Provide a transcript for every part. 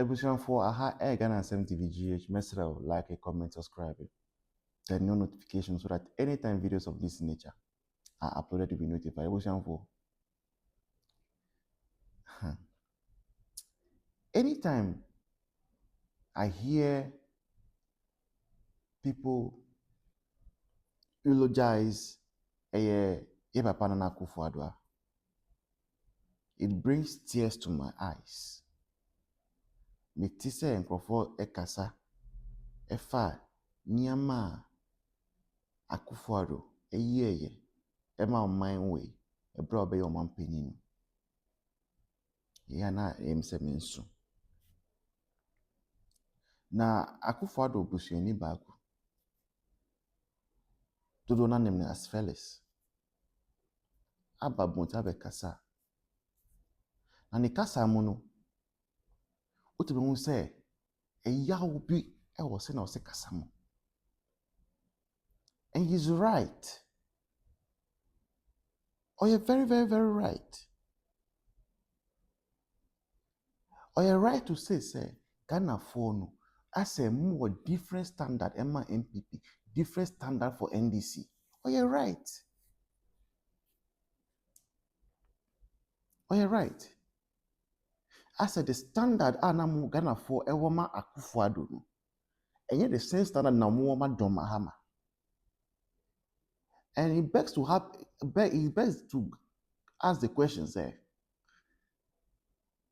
Kwasiafuɔ aha Ghana Asɛm TV GH mesrɛ like, comment, subscribe, turn on notifications so that anytime videos of this nature are uploaded to be notified. Kwasiafuɔ. Anytime I hear people eulogize Papa Nana Akufo-Addo, it brings tears to my eyes. Me ti sɛ nkurɔfoɔ ɛkasa ɛfa nneɛma a Akufo-Addo ɛyɛɛyɛ ɛma ɔman wei ɛbrɛ a ɔbɛyɛ ɔman panyin no. Yɛn na ɛyɛ sɛ me nso. Na Akufo-Addo busuani baako dodo na nim as Felix aba bonta abɛkasa. Na ne kasa mu no wotumi hu sɛ ɛyaw bi ɛwɔ sɛ na ɔsɛ kasa mu. And he's right. You're very, very, very right. You're right to say, Ghana for no, as a more different standard, Emma MPP, different standard for NDC. You're right. You're right. As a the standard, Anamu Ghana for Ewama Akufo-Addo no, and yet the same standard Namuoma Don Mahama. And it begs to ask the question, say,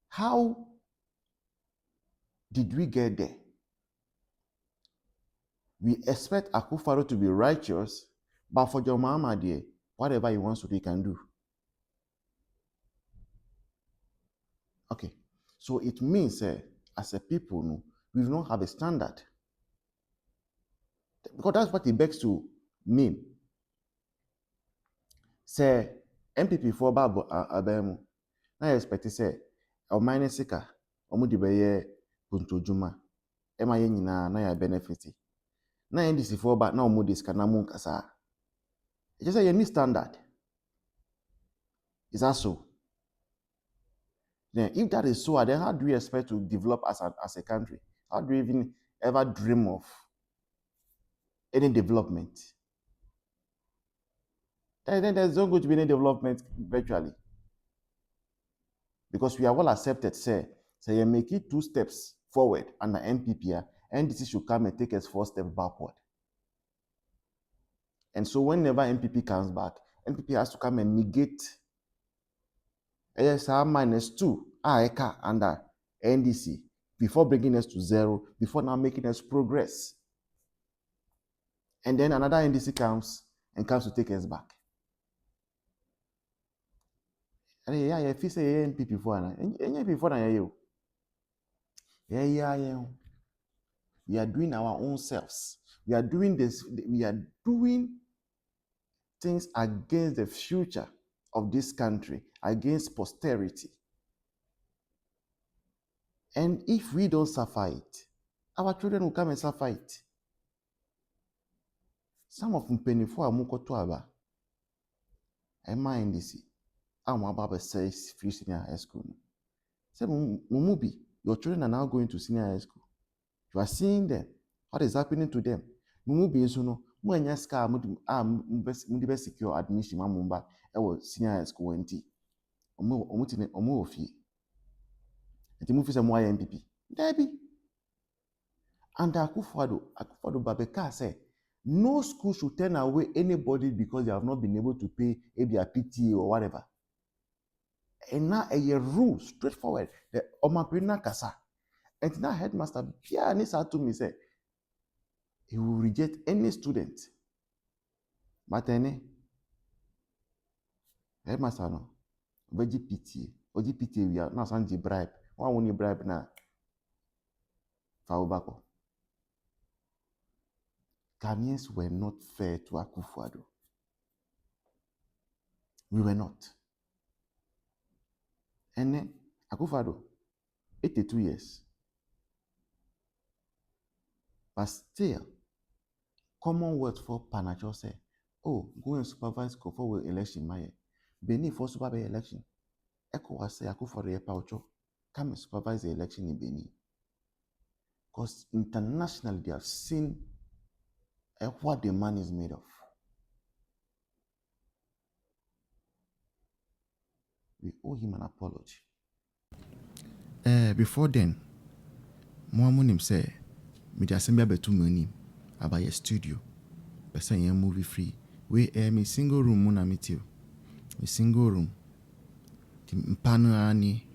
how did we get there? We expect Akufo-Addo to be righteous, but for John Mahama, dear, whatever he wants to do, he can do. Okay, so it means, as a people, no, we do not have a standard. Because that's what it begs to mean. Say, MPP for Babu Abemu, I expect to say, or minus sika, or Mudibeye, Punto Juma, Emma Yenina, na benefit. Na NDC for but now Mudis Kanamun Kasa. It just say any standard. Is that so? Then, if that is so, then how do we expect to develop as a country? How do we even ever dream of any development? Then there's not going to be any development virtually. Because we are well accepted, say you make it 2 steps forward under MPP, NDC should come and take us 4 steps backward. And so whenever MPP comes back, MPP has to come and negate ASR -2 Ayɛka under NDC before bringing us to 0, before now making us progress. And then another NDC comes to take us back. And yeah, if you say MPP before now, we are doing our own selves. We are doing this. We are doing things against the future of this country, against posterity. And if we don't suffer it, our children will come and suffer it. Some of them penny for a mukoto aba. I mind this. I'm about to say free senior high school. Say Mumubi, your children are now going to senior high school. You are seeing them. What is happening to them? Mumubi is no. Mwenya ska mudibe secure admission mamumba ewo senior high school enti. Omu ofi. Enti mu fi se mo aye MPP. Debi. And Akufo-Addo Babeka say no school should turn away anybody because they have not been able to pay maybe a PTA or whatever. And now a rule straightforward. The Omapina Kasa. And now headmaster Pia Nisa to me say he will reject any student. But any headmaster no. Obeji PTA. Oji PTA we are now sanji bribe. One won't bribe na Faubako. Ghanaians were not fair to Akufo-Addo. We were not. And then Akufo-Addo, 82 years. But still, Commonwealth for Panacho say, oh, go and supervise for election, my Benin for supervise election. ECOWAS say Akufo-Addo Paucho, come and supervise the election in Benin. Because internationally they have seen what the man is made of. We owe him an apology. Before then, Mohamed say, "Media assembly betu money about your studio, but say you movie free. We me single room muna meet you, a single room. The mpano ani,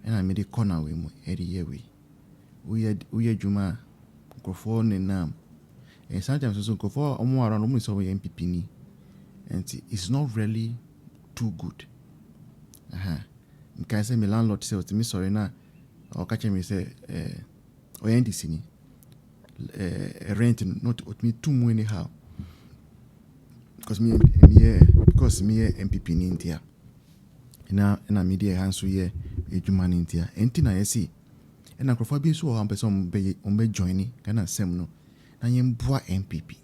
and I made a corner we mo every year we juma go for nenam, and sometimes also go for more around almost over MPP ni, and it's not really too good. Can say my landlord say to me sorry na, or catch me say or NDC ni rent not me too much anyhow because me MPP ni India na media hands here ejuma ni India enti na yesi na crofo bi so am person be join kana sem no na yem boa MPP,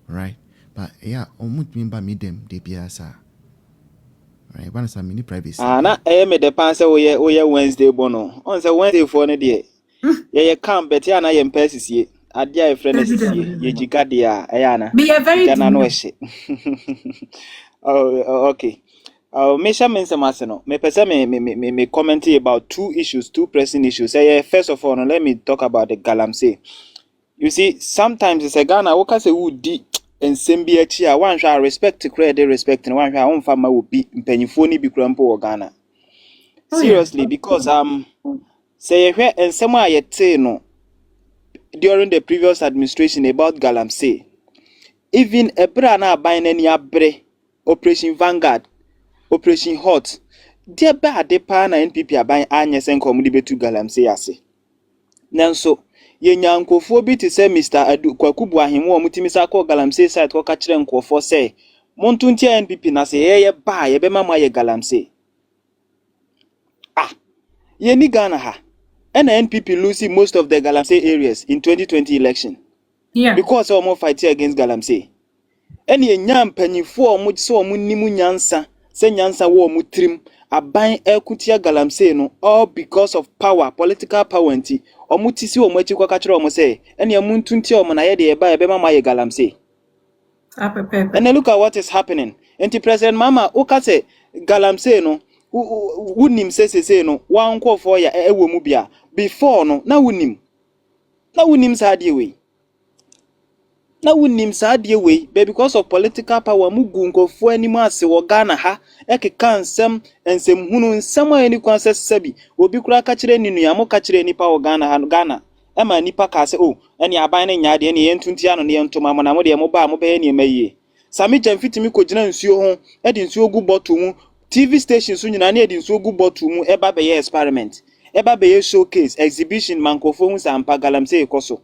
right? But yeah omutumi ba me dem de bia sa. Right, but some mini privacy. Na me the pan say we Wednesday bono. On say Wednesday for ne de. Ye come bet ya na ye mpesisie. Ade a friend asisie. Ye jigade a na. Be a very na no ehye. Oh, okay. Mesha mense no. Me pese me commenting about two pressing issues. First of all, let me talk about the Galamsey. You see, sometimes it's a Ghana woka say would nsɛm bi achi a wan hwa respect credit respect na wan hwa on fama wo bi mpanyifo ni bi kura mpo wo Ghana. Seriously, because say ye hwe nsɛm a yete no during the previous administration about Galamsey, even ebra na aban na ni abre Operation Vanguard, Operation Hot, de ba de pa na NPP aban anye senkom de betu Galamsey ase. Nanso ye nyankofo bi te say Mr. Addo kwakubu ahemwo omutimi sa ko Galamsey site ko ka kire nkofo say montunti NPP na say ye ba ye be mama ye Galamsey. Ye ni Ghana ha. And NPP losing most of the Galamsey areas in 2020 election. Yeah. Because omo fight against Galamsey. And ye nyam panyifo omo so omo nimu nyansa, se nyansa wo omo trim aban ekutia Galamsey no all because of power, political power nti. Omo tisi omo achi kwa kachire omo say ene amuntunti omo na ye de eba ebe mama ye Galamsey. And look at what is happening. Enti President Mahama oka say Galamsey no wunim say no wa nkofo ya ewo mu bia before no na wunim sa de we but because of political power mu gu nkofo animu ase wo Ghana ha ekeka nsem hunu nsem a ani kwan sesabi obi kura ka kire ni nua mo ka kire nipa wo Ghana ha Ghana ema nipa ka se eni aban na nya de eni yentunti ano ne yentoma mo na mo de mo ba mo be eni emaye sami jamfitimi ko gina nsuo ho e de nsuo gu bottle mu TV stations so nyina na e de nsuo gu bottle mu eba be ye experiment eba be ye showcase exhibition mankofo hu sampa Galamsey ekoso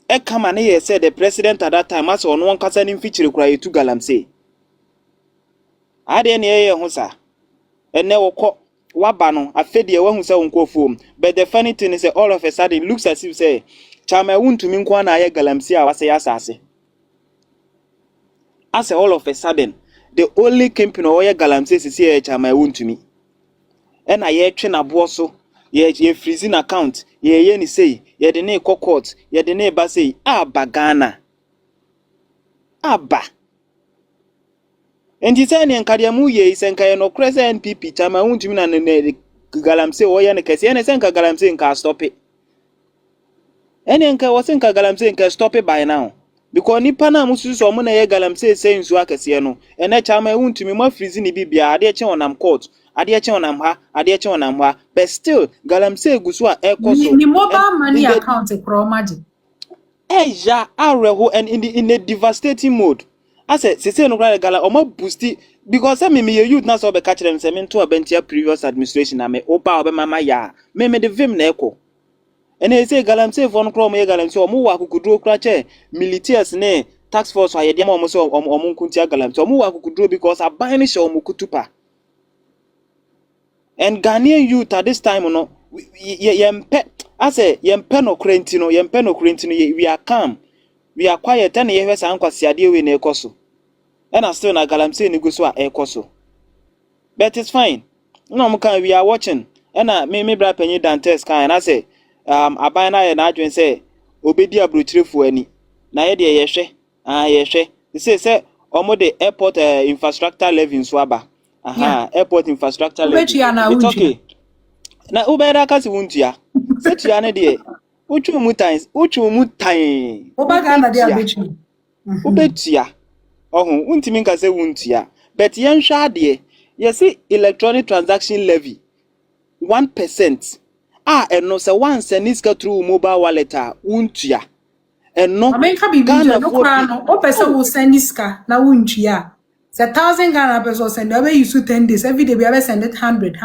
e kama na ye said the president at that time as ono nkasa ni mfichire kura yetu Galamsey ade na ye hu sa ene wokọ waba no afedie wahu sa nkofo but the funny thing is that all of a sudden it looks as if say chama wuntumi nko na ye Galamsey a wase ya asase as all of a sudden the only campaign or ye Galamsey sisi ye chama wuntumi ena ye twe na bo so ye freezing account ye ni say ye de na court ye de na ba say aba Ghana aba enti say ne nkade mu ye isenka ye no krese NPP chama wuntumi na ne Galamsey wo ye ne kese ene senka Galamsey nka stop it ene nka wo senka Galamsey nka stop it by now because nipa na mususu so mo na ye Galamsey say nsu akese no ene chama wuntumi ma freezing ni bibia ade che onam court ade che onam ha but still Galamsey gusu a ekoso ni mobile money account kro maji ja areho and in a devastating mode I said say no grad gala omo boost because me youth na so be catch them say me to abentia previous administration na me oba oba mama ya me the vim na eko and they say Galamsey for no kro mo ye Galamsey omo wa akukuduro kra che militaries ne tax force aye dem omo so omo nkuntia Galamsey omo wa akukuduro because aban ni show omo kutupa. And Ghanaian youth at this time, no, I say, no crentino, we are calm, we are quiet, and you have some Kwasiafuɔ in Ekoso. And I still na Galamsey ni gusu a Ekoso. But it's fine. No, we are watching. And me bra penny Dantes and I say, aban na ye na adwen say obedi abrochirefo ani na ye de yehwe yehwe say omo the airport infrastructure levy nso aba airport infrastructure levy it's okay na ubeda kasi wuntua se tua ne de utwu mu tan Obaga na dia bechi. ubetua ohun untimi nka se wuntua but yen hwa ade ye see electronic transaction levy 1% eno se one seniska through mobile wallet wuntua eno Amenka bibi no kwa no o pesa wo sendiska na wuntua. It's 1,000 Ghana pesos send away you 10 days every day we have send it 100.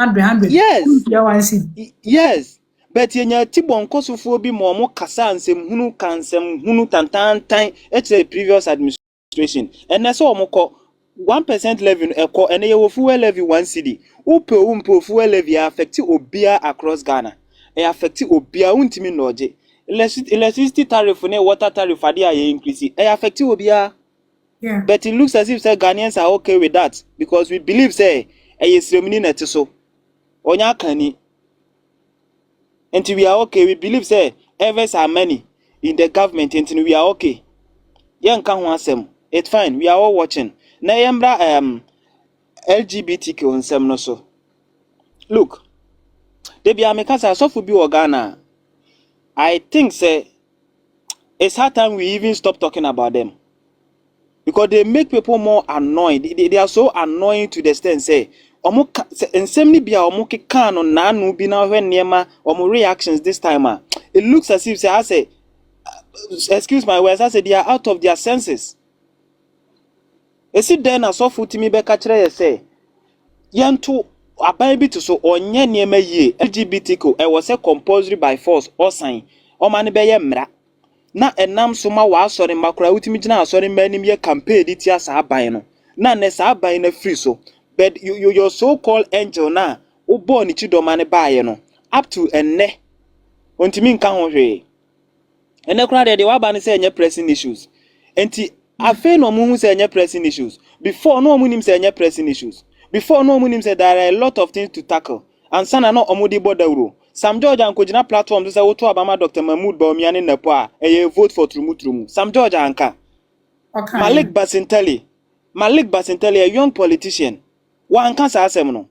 Yes. But yenya tibon kosofo bi mo mo kasa ansem hunu tantantan the previous administration. And na so mo ko 1% levy eko ene ye wo fuel levy 1 cedi. Upe fuel levy affect obia across Ghana. E affect obia untimi noje. Electricity tariff ne water tariff ade aye increase. E affect obia. Yeah. But it looks as if Ghanaians are okay with that because we believe say yesremini net so onya kani. Until we are okay, we believe say events are many in the government until we are okay. Yan kan ho asem. It's fine. We are all watching. Na yembra LGBTQ nsem no so. Look. They be amekasa so fu bi Ghana. I think say it's hard time we even stop talking about them. Because they make people more annoyed. They are so annoying to the extent say omo nsem bia omo keka no nanu bi na hwe niema omo reactions this time it looks as if say I say excuse my words I say they are out of their senses. Esi then na so futimi be ka kire ye say yanto aban bi to so onye niema yie LGBTQ e was compulsory by force or sign o man be ye mra na enam so ma wa asore makura utimi gina asore manim ye campaign di tia sa aban no na ne sa aban na free so but your so called angel na wo born ni chidoma ne baaye no up to enne ontimi nka ho hwe enne kura de wa ba ne say enye pressing issues enti afa no mu hu say enye pressing issues before no mu nim say enye pressing issues before no mu nim say there are a lot of things to tackle and sana no omudi bodawro Sam George ankojina platform to say woto abama Dr. Mahmoud Bawumia ne nepo a vote for trumu Sam George anka Okay. Malik Basinteli a young politician wa anka sa asem no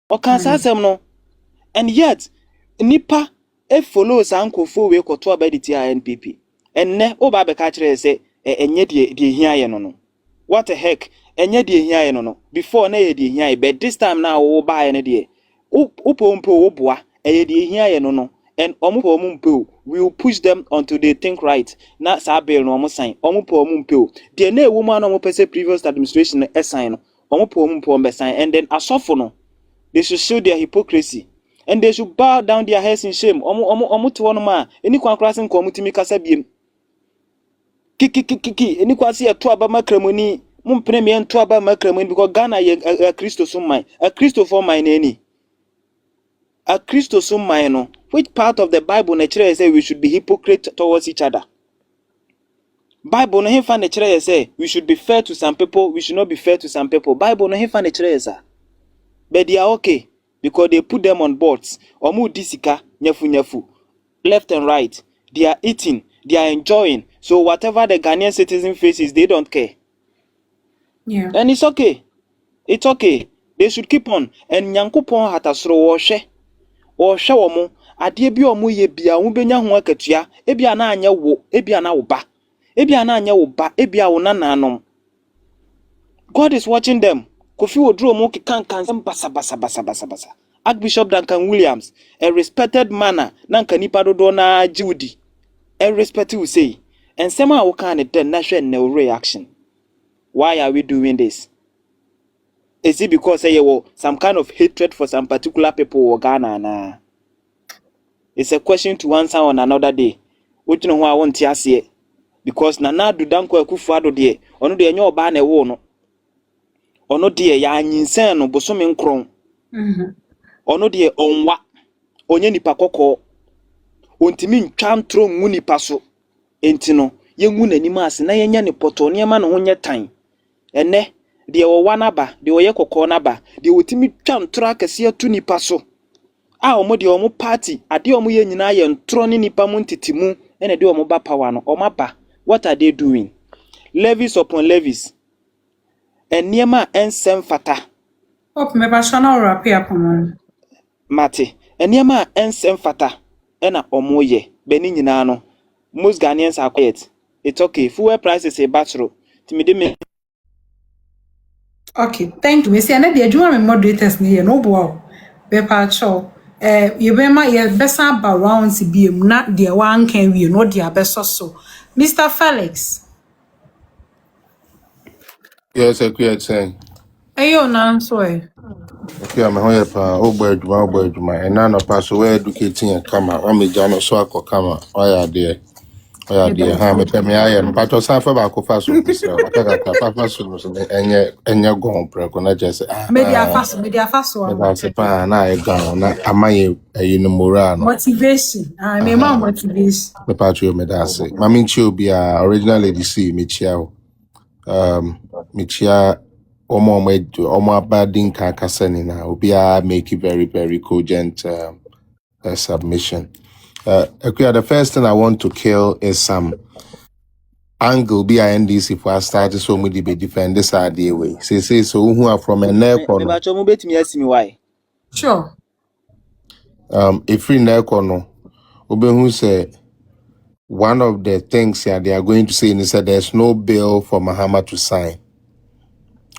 o kan sa asem no and yet nipa follow sankofo we koto abadi ti NPP enne oba be ka kire say enye de hia ye no what the heck enye de hia ye no before na ye de hia but this time now wo ba ye ne de upompo wo boa eye de hia ye no and omupompo we will push them until they think right na sa bill no sign omupompo de na ewu ma no mo pese previous administration sign no omupompo be sign and then asofo no they should show their hypocrisy and they should bow down their heads in shame to one ma eni kwan krasin ko mutimi kasa biem kiki eni kwasi eto aba makramoni mum premier to aba makramoni because Ghana ye a Christo so man a Christo for mine any a Christo so mine which part of the Bible naturally say we should be hypocrite towards each other. Bible no him fan naturally say we should be fair to some people, we should not be fair to some people. Bible no him fan naturally say. But they are okay because they put them on boards. Omu disika nyafu left and right. They are eating, they are enjoying. So whatever the Ghanaian citizen faces, they don't care. Yeah. And it's okay. It's okay. They should keep on. And nyankopon hatasro wohwe omo ade bi omo ye bia wo benya ho akatua ebia na anya wo ebia na wo ba ebia na anya wo ba ebia wo nananom. God is watching them. Kofi Oduro mo kikan basa. Archbishop Duncan Williams, a respected man, nanka nipa dodo na Judy. A respect you say. And somehow we can't then no reaction. Why are we doing this? Is it because some kind of hatred for some particular people or Ghana? Nah. It's a question to answer on another day. What you know I want to say? Because Nana do danko Akufo-Addo de ono de enyo oba na ewo no. Ono de ya nyinsen no bosome nkron. Ono de onwa. Onye nipa kokko. Ontimi ntwa ntro ngu nipa so. Enti no yengu nanim ase na yenya ne poto ne ma no ho nye tan. Ene de wo wa na ba, de wo ye kokko na ba, de wotimi twa ntro akase atu nipa so. omo de omo party ade omo ye nyina ye ntro ne nipa mu ntitimu ene de omo ba power no omo ba. What are they doing? Levies upon levies. Eniema ensem fata. Hope me ba shona ora pe upon. Mate. Eniema ensem fata. Ena omo ye. Beni nyina no. Most Ghanaians are quiet. It's okay. Fuel prices a battle. Timide. Okay, thank you. We see another adwuma me moderators ni no bo. Be pa cho. You be ma ye besa ba rounds biem na de wan kan wi no de abeso so. Mr. Felix. Yes, I quit saying. Ayo na so e. Okay, I'm here for Oberduma, and none of us were educating a camera. I'm a Jano Swako camera. Why are there? Why are there? Ham, tell me I am. But was half about Kofaso. I got Papa Sumus and you're gone, Precona just. Media faso. That's a pan. I gone. Am I a Murano? Motivation. Me ma motivation. The patio medase. Mammy Chubia, original lady see Michio. Michia. Omo abadin kakaseni na obia make it very, very cogent submission. The first thing I want to kill is some angle be NDC for us started so many be defend this idea way. Say so who are from a neck on Why? Sure. If free neck or no, who say one of the things here they are going to say is that there's no bill for Mahama to sign.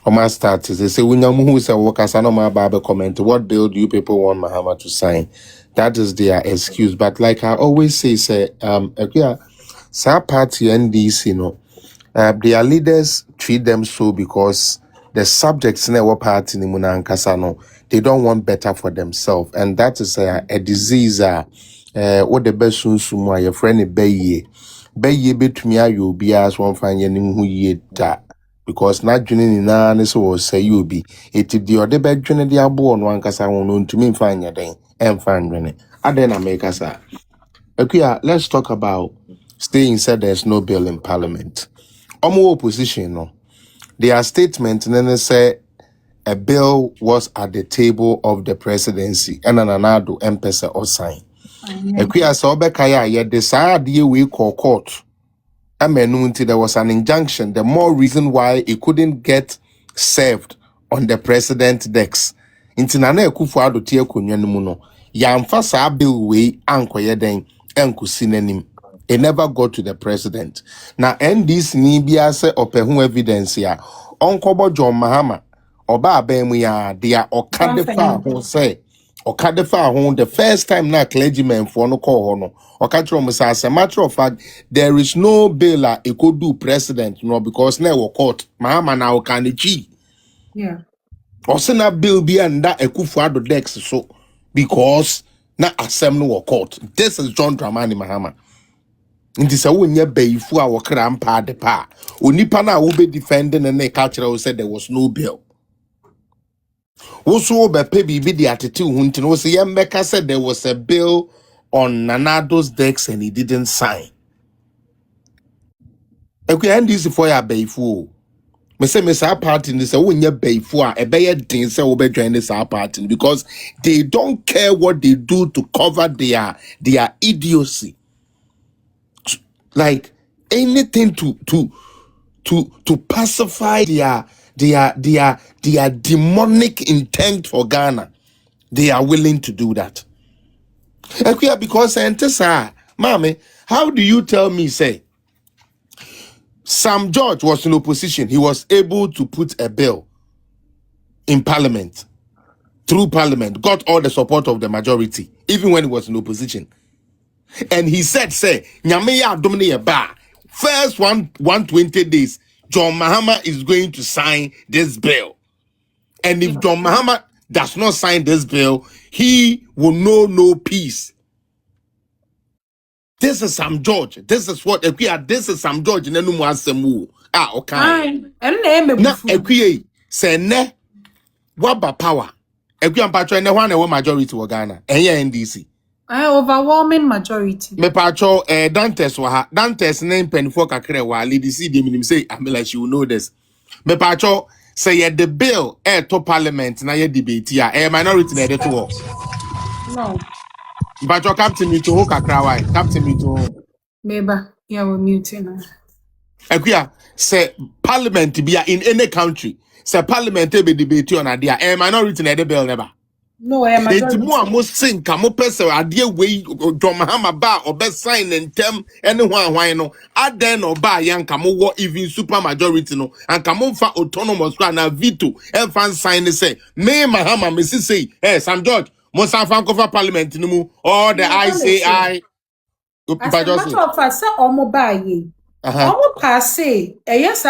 My status, they say, who is a worker, Bible comment, what bill do you people want Mahama to sign? That is their excuse. But like I always say, party NDC, their leaders treat them so because the subjects in our party, they don't want better for themselves. And that is a disease, what the best soon, your friend, Beye betumi you be as one fine who ye that. Because not joining in an so say you be it the other bed joining the abo on one casa won't to me find your day and find it. And then I make us okay, let's talk about staying said there's no bill in parliament. Opposition, no. Their statement and then they say a bill was at the table of the presidency and an Addo empesa or sign. Okay, so Bekaya yet decide we call court. There was an injunction, the more reason why it couldn't get served on the president's decks. Intinana Kufuado Tia Kunyanuno, Yamfasa bill way, Ankoye den, Enkusinanim. It never got to the president. Now, this Nibia se opehu evidence ya. Onkobo John Mahama, Oba Bemuya, they are Okadefa, who say, Okadefa, who the first time na clergyman for no call hono. As a matter of fact, there is no bill it could do president, because now court. Mahama now can achieve. Yeah. Also, na bill be and that Ekufuado Dex so because na assembly or court. This is John Dramani Mahama. In this when you bay for our grandpa de pa. Unipana will be defending and the culture said there was no bill. Also, be baby be the attitude hunting was the Mecca said there was a bill on Nanado's decks and he didn't sign. Okay, and this is for your bayfu. Me say me sa party this when you bayfu a better thing say we join this party because they don't care what they do to cover their idiocy. Like anything to pacify their demonic intent for Ghana, they are willing to do that. Because mommy, how do you tell me say Sam George was in opposition? He was able to put a bill in parliament, through parliament, got all the support of the majority, even when he was in opposition. And he said, say, Nyameya Domine Ba, first 120 days, John Mahama is going to sign this bill. And if John Mahama does not sign this bill, he will know no peace. This is Sam George. This is what this is Sam George. Okay. Now, say ne waba power. Patro ne one majority wa Ghana. NDC. Overwhelming majority. Me patro Dantes wa ha. Dantes name penfo kakre wa lady see dem say I mean like she will know this. Me patro say the bill to parliament na ye debate ya minority na dey to No. But your captain me to kakra why? Captain me to Neighbor, yeah, we're muting. Ekuya say parliament be in any country. Say parliament be debate on idea. A minority na the bill never. No, I am Enti majority. mo a mo sing ka mo pese ade we John Mahama ba obe sign ntem ene hwan no aden no ba yanka mo wo even super majority no anka mo fa autonomous na veto enfan sign say me Mahama me say Sam George mo san fan cover parliament no mu all the I say I As a matter of fact, say omo ba ye. uh-huh. Omo pass yes,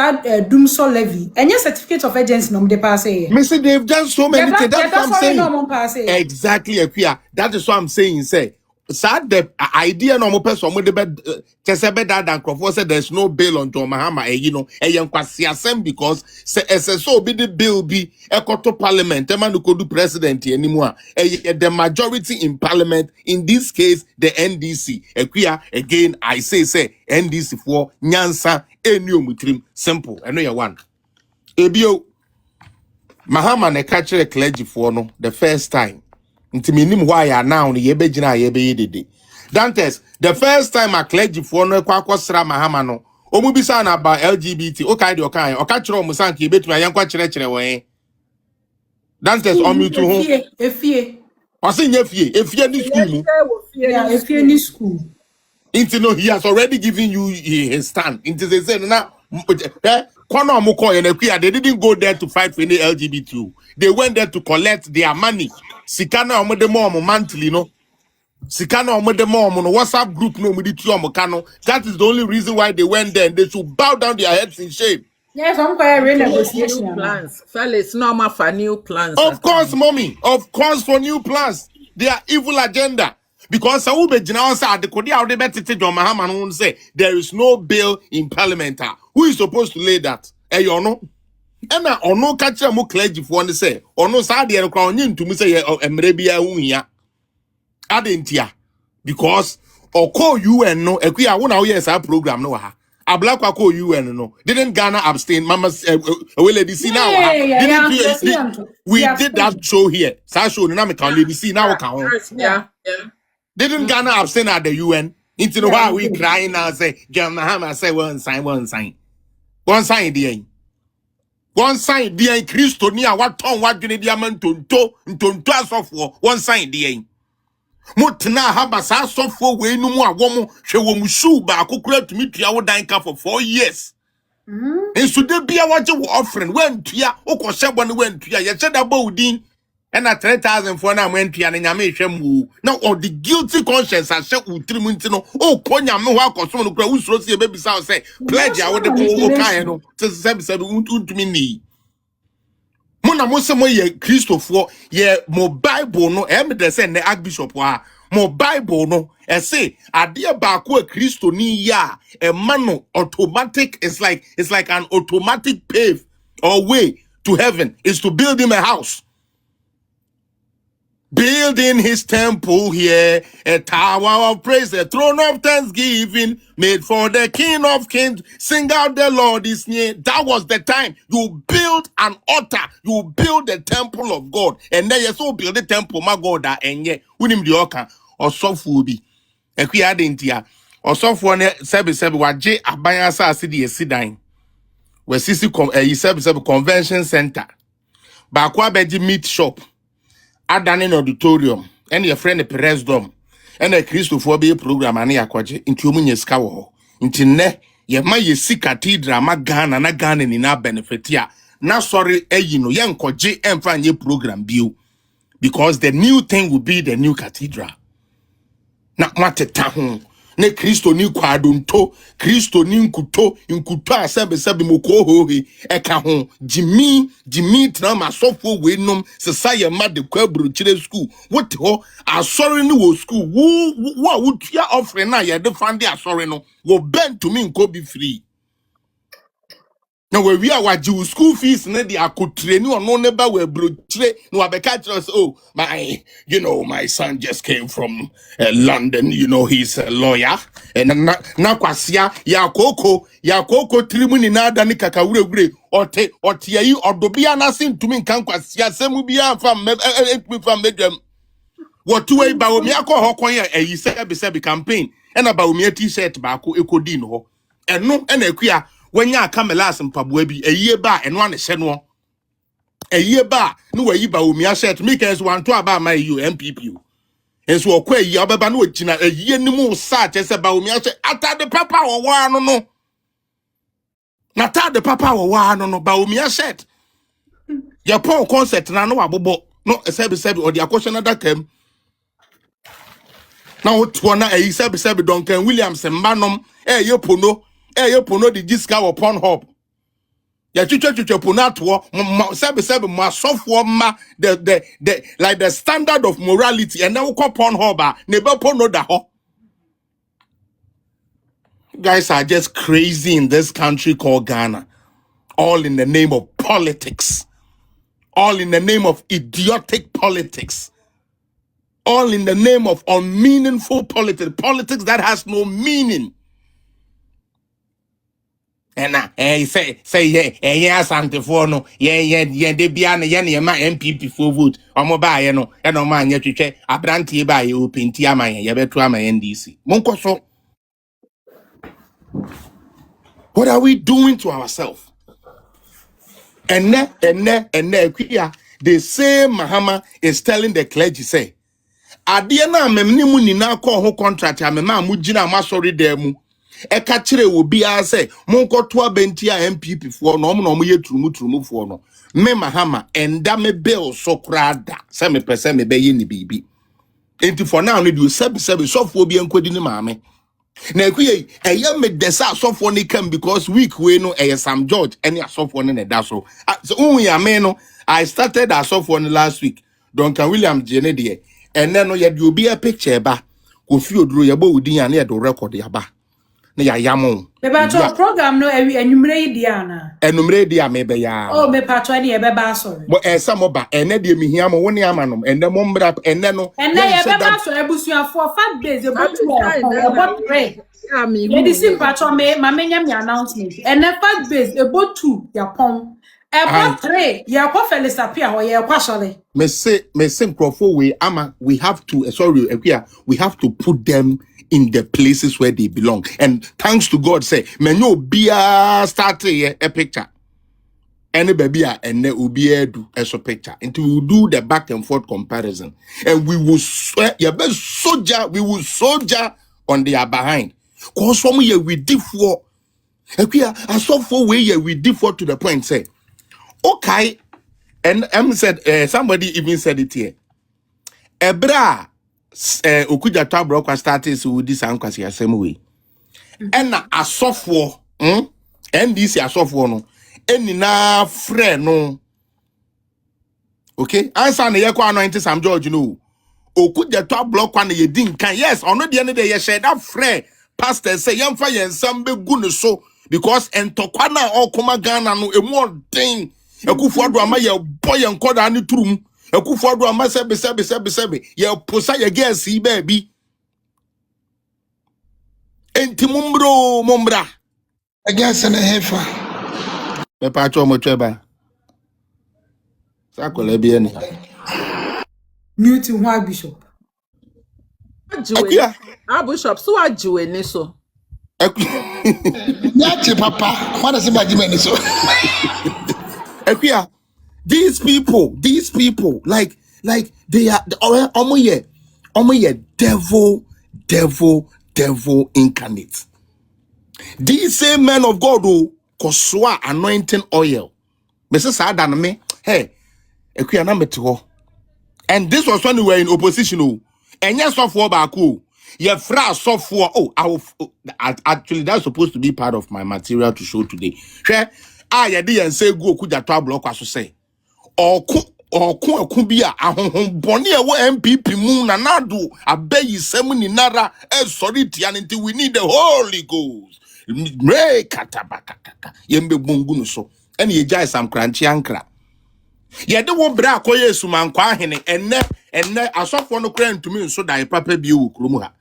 doom so levy. And yes, certificate of agency no de pass Me say they've done so many things. That's what I'm saying. No pass Exactly, Ekuya. That is what I'm saying. Say, sad the idea no more person with the bed. Just better than Crawford said. There's no bail on John Mahama. You know, Kwasiafuɔ because say so be the bill be a court to parliament. A man who could do president anymore. The majority in parliament. In this case, the NDC. Ekuya again. I say NDC for Nyansa Enyo Mutrim. Simple. I know you one. Ebio. Mahama ne catch the clergy for no the first time. Nti minim why ya now ne ye begina ye be dede. Dantes, the first time a clergy for no kwa kwasra Mahama no. Omu bisa na about LGBT. Okay de okay. Oka kire omu san ke betuma yankwa kire we. Dantes on me to home. Efie. Wasi nye efie ni school mu. Yeah, efie ni school. Inti no, he has already given you his stand. Inti they say na they didn't go there to fight for any LGBT. They went there to collect their money. Sikana omode mo monthly no. Sikana omode mo no WhatsApp group no mudi kano. That is the only reason why they went there and they should bow down their heads in shame. Yes, I'm quite renegotiation. New plans. Fellas, normal for new plans. Of course, mommy. Of course, for new plans. Their evil agenda. Because John Mahama say there is no bill in parliament. Who is supposed to lay that? You know? And ono catch mo clergy for one say, ono sa de nkwa onye ntumi say emre bia hu hia. Adentia. Because call UN no ekuya wo na wo yes program no ha. Ablakwa call UN no. Didn't Ghana abstain? Mama lady see now. We did that show here. Sa show na me can lady see now can. Yeah. Didn't Ghana abstain at the UN? Into the why we crying now say John Mahama say one sign. One sign the one sign the Christo near what tongue what do diamond to for one sign the Mutna habasa so for we no more woman she will shoe back to meet your dinka for 4 years. And so there be a watch offering when Tia Oko when went to ya said about din and at 3,000 for now went to an animation. Now, all the guilty conscience has said, Utrimintino, oh, Konya, no, how someone who throws your baby sound say, Pledge, I would have to 7 to me. Mona Mosamo ye Christopher, ye mo Bible no, the send the Archbishop wa. Mo Bible no, say, a dear Bakwe Christo ni ya, a mano automatic, it's like an automatic pave or way to heaven is to build him a house. Building his temple here, a tower of praise, a throne of thanksgiving, made for the King of Kings. Sing out, the Lord is near. That was the time you build an altar, you build the temple of God, and then you so build the temple, my God, and yet, unim the oka or sofubi. A quiadentia or software sebi waje abaya sa city sidine. Where sisi sebi convention center. Bakwa beji meat shop. Adanin auditorium and your friend a Peresdom and a Christophobia program and yakwaje into Munya Scow. Into ne, ye ma ye see cathedral, ma Ghana, na Ghana in our benefitia. Na sorry, yanko J and fan ye program view. Because the new thing will be the new cathedral. Na mate tahun. Ne Christo ni kwadunto, Christo ni nkuto sebe moko hohe, eka hon, Jimmy trama sofo we nom, sesaya mad de kwabro chile school, what ho, a sorry no wo school, what would ya offering na ya defend ya sorry no, wo bend to me nko be free. Now we are what you school fees na the akotreni or no neba we brochre no abeka us oh my son just came from London, he's a lawyer and na kwasia ya koko trimuni na ada ni kakawure ote yi odobia na sin tumi kan kwasia semu bia fam medem What two way Baomi ako hokoya a yi se campaign and a Baomi t-shirt bako ekodi no. And no and equia when ya come last and pabwebi a year ba and one is senwa. A year ba no way Baomi shirt make us one to about my MPP. And so kwe yababa no china a year no more such as Baomi ata the papa or one no. Nata the papa or one no Baomi shirt. Your poor concert na no abobo no sebi or the question that came. Now what one a sebi Duncan Williams and Manom yo pono the disca upon hop. Ya chucha pono to sebi ma software ma the like the standard of morality and now upon hoba never pono da ho. Guys are just crazy in this country called Ghana. All in the name of politics. All in the name of idiotic politics. All in the name of unmeaningful politics that has no meaning. And say something for no they be an my MPP for vote or mobile no and no man yet a brandy by you pintia my yabetua my NDC. Monko so what are we doing to ourselves? And the same Mahama is telling the clergy say Adie na memni mu ni na call ho contract amema mugina ma sorry there mu e ka kire obi a say monkoto abenti a MPP fo no mo ye turumu fo no me Mahama enda me bill so krada say me pese me be ye ni bibi enti for now no do sebi so fo bi enkwadi ni maame na ekuye eye me desa so fo ni kam because week we no Sam George any asofo ni da so ya me no I started asofo ni last week Duncan William Jene de and then no ya do be a picture ba ko fi oduro ya bo udin ya na ya do record ya ba na ya yamo me ba to program no enumere dia na enumere dia me be ya oh me pa to ne e be ba sorry mo some ba ene de mi hia mo woni amanom ene mo mbra ene no ene ye be ba sorry ebusuafo 5 days e bo to e bo pray lady sim pa to me ma menya me announcement ene 5 days e bo 2 ya pon e bo 3 ya kwa felisapia ho ye kwa sorry me say crofo we ama we have to we have to put them in the places where they belong and thanks to God say menyo bia start a picture any baby and ubia do as a picture until we do the back and forth comparison and we will swear your best soldier we will soldier on their behind cause from here we differ as so for way we differ to the point say okay. And said somebody even said it here. Ebra okuja tabro kwa started so this an Kwasiafuɔ way. And na asofo and this asofo no eni na frɛ no. Okay? Answer na ye kwa anointing Sam George no. Okuja tabro kwa na ye din kan. Yes, ono de ne de ye share that frɛ pastor say yemfa yensam be gu no so because entokwa na okoma Ghana no emu odin Ekufuado ama ye boy enkoda ni turum. Ekufuado ama sebe. Ye posa ye gesi baby. Enti mumbra. Against an hefa. Me pa cho mo tweba. Sa ko le bi eni. mute one bishop Akuya. Bishop so ajiwe ni so. Nyati papa. What does it matter so? Akuya. These people, like they are omo devil incarnate. These same men of God who koswa anointing oil. Mrs. Adam me, hey, Akuya na metiho. And this was when we were in opposition. And yes, software back. Your fra software. Actually, that's supposed to be part of my material to show today. I didn't say go kuja to block as say. Or could be a bonnie MPP moon and Addo a bay semini nara sorry until we need the Holy Ghost. Yembe bunguno so. And ye jai some crunchy ankra. Ye the one bra koye suman kwa hene and ne asofo no kran to me so that papa bi wo krumuha.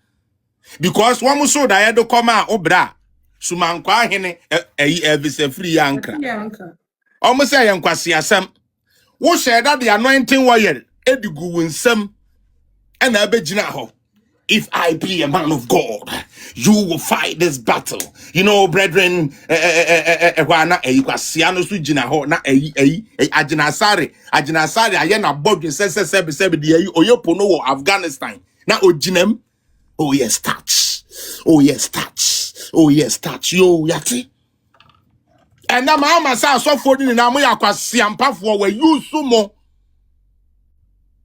Because one so that do come out obra suman kwa hene evise free ankra. Almost say yan Kwasiasem. Wo share that the anointing oil edigu winsem And I be ho. If I be a man of God, you will fight this battle. You know, brethren, Kwasiano su jina ho na ajinasare ayena bodwe sebe de oyopo no wo Afghanistan. Na ojinem. Oh yes, touch. Oh yes, touch. Oh yes, touch. Yo, yati. And na Mahama sa so for ni na mo yakwasiampafo we use sumo.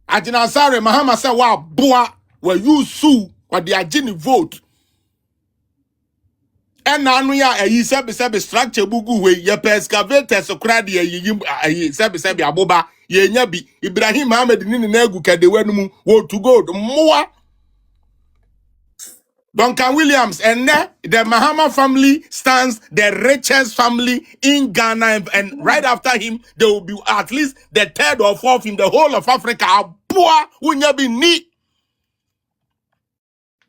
Ajinasare Mahama sa wa boa we use su kwa the agini vote. And now we are a sebe structure bugu we ye excavators so crowd ye sebe aboba ye nyabi Ibrahim Ahmed nini na egu kede wenu wo to go more. Duncan Williams and the Mahama family stands the richest family in Ghana, and right after him there will be at least the third or fourth in the whole of Africa. Poor unyabi ni.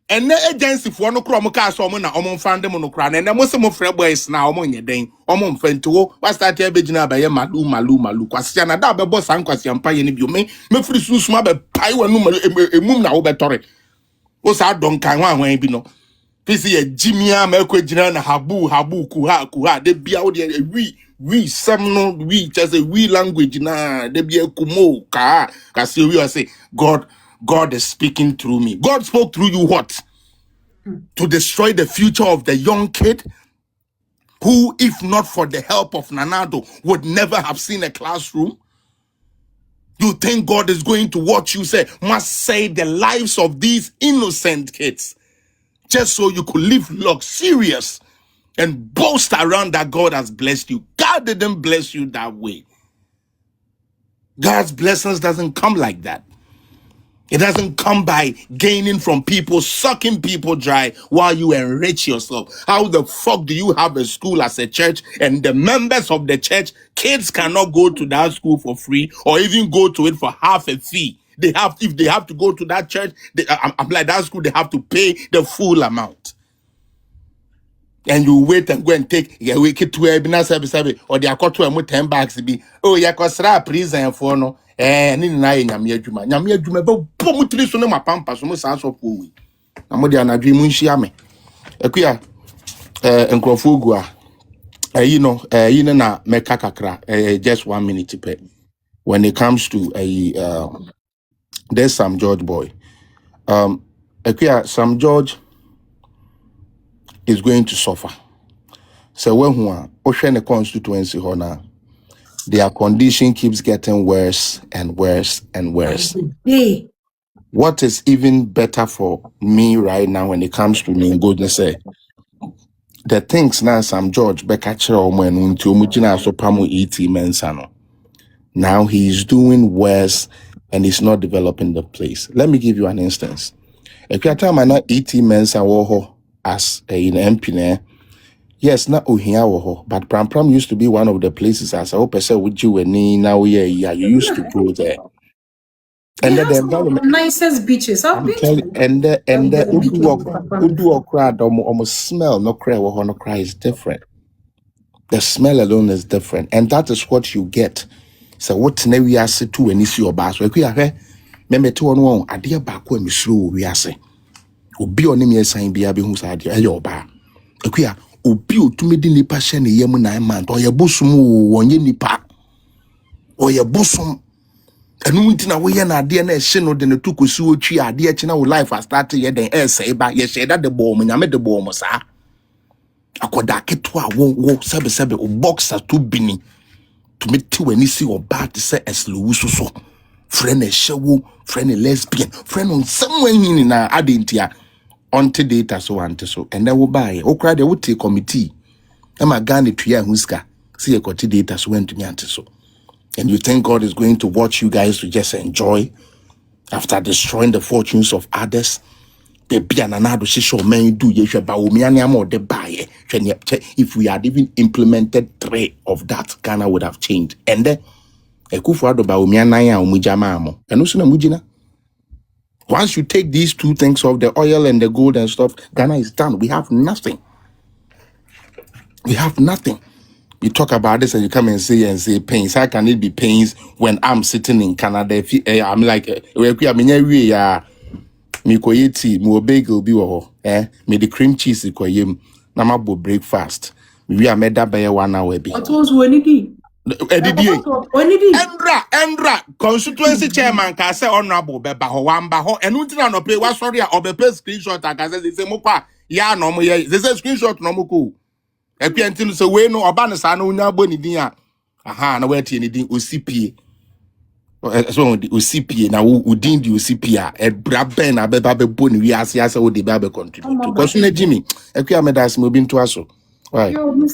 And the agency for no chroma cast woman na found them on the crown, and the most of Fred boys now among your dame, fento, what's that here begina by malu, Kwasiana da boss and Kwasiampa and you me free smab a pie when moon now better. What's that don't can one be no. This is a Jimmy Melquejina habu kuha, they be out there we some no we just a we language na they be a kumo ka kasi we say God is speaking through me. God spoke through you what? To destroy the future of the young kid who, if not for the help of Nanado, would never have seen a classroom? You think God is going to watch you must save the lives of these innocent kids just so you could live luxurious and boast around that God has blessed you? God didn't bless you that way. God's blessings doesn't come like that. It doesn't come by gaining from people, sucking people dry while you enrich yourself. How the fuck do you have a school as a church and the members of the church, kids cannot go to that school for free or even go to it for half a fee? If they have to go to that church, I'm like that school, they have to pay the full amount. And you wait and go and take your wicked to a binary or they are caught to a 10 bags be. Oh, yeah, cause prison for no. And in Nyamia Juma, but Pomutri so no my pampas, almost as of Pui. Amodiana dream Munshiame. A queer and Crofugua. Na mekakakra, just 1 minute to pay. When it comes to there's some George boy. Some George is going to suffer. So when who are the constituency now, their condition keeps getting worse and worse and worse. Hey. What is even better for me right now when it comes to me, goodness say, the things now some George now he's doing worse and he's not developing the place. Let me give you an instance. If you tell me not ET Mensa woho as in MP, yes, not Ohia woho, but Pram used to be one of the places as I hope I said with you and now you used to go there. And then the environment, nicest beaches. I've been to. And the Udu crowd almost smell no cry or no cry is different. The smell alone is different, and that is what you get. So what now we are to when you see your bass? We are here. Remember to one idea back when we slow we are say. Obi onim ye sign bia be hu sa de ayo ba. Ekuya obi otumi di nipa hye ne yam 9 months. Oye bosum wonye nipa. Oye bosum. Enu ntina wo ye na ade na hye no de ne to kosi otwi ade eche na wo life has started ye den say ba ye hye da de bom nyame de bom sa. Akoda keto a wo sebe o boxer to bini. To me ti when you see your bad to say as low so. Friend a show, friend a lesbian, friend on someone in na adentia. Onto data so and so, and then will buy. Oh, cry, they would take committee. I'm a gun to ya huska. See a quality data so went to me anti so. And you think God is going to watch you guys to just enjoy after destroying the fortunes of others? They be an another show man do ye or the buy. If we had even implemented 3 of that, Ghana would have changed. And then a kufuado baumiana umujamamo. And also mujina. Once you take these 2 things off, the oil and the gold and stuff, Ghana is done. We have nothing. We have nothing. You talk about this and you come and say pains. How can it be pains when I'm sitting in Canada? I'm like, Me koye tea, me bagel bi wo me the cream cheese koyem na mabo breakfast. We are made that by 1 hour bi. What was when it Edidie. when it Endra constituency chairman ka say honorable be ba ho wamba ho enu ntina no pay wa sorry a obe pay screenshot aka say mo kwa ya no mo ye say screenshot no mo ko epia ntinu say we no oba ne sa no nya bo ni din a aha na we tie ni din osipie so the osipie na wo din di osipie e bra ben na be ba be bo ni wi ase wo de ba be contribute because na jimi epia me das mo bi nto aso why Yo,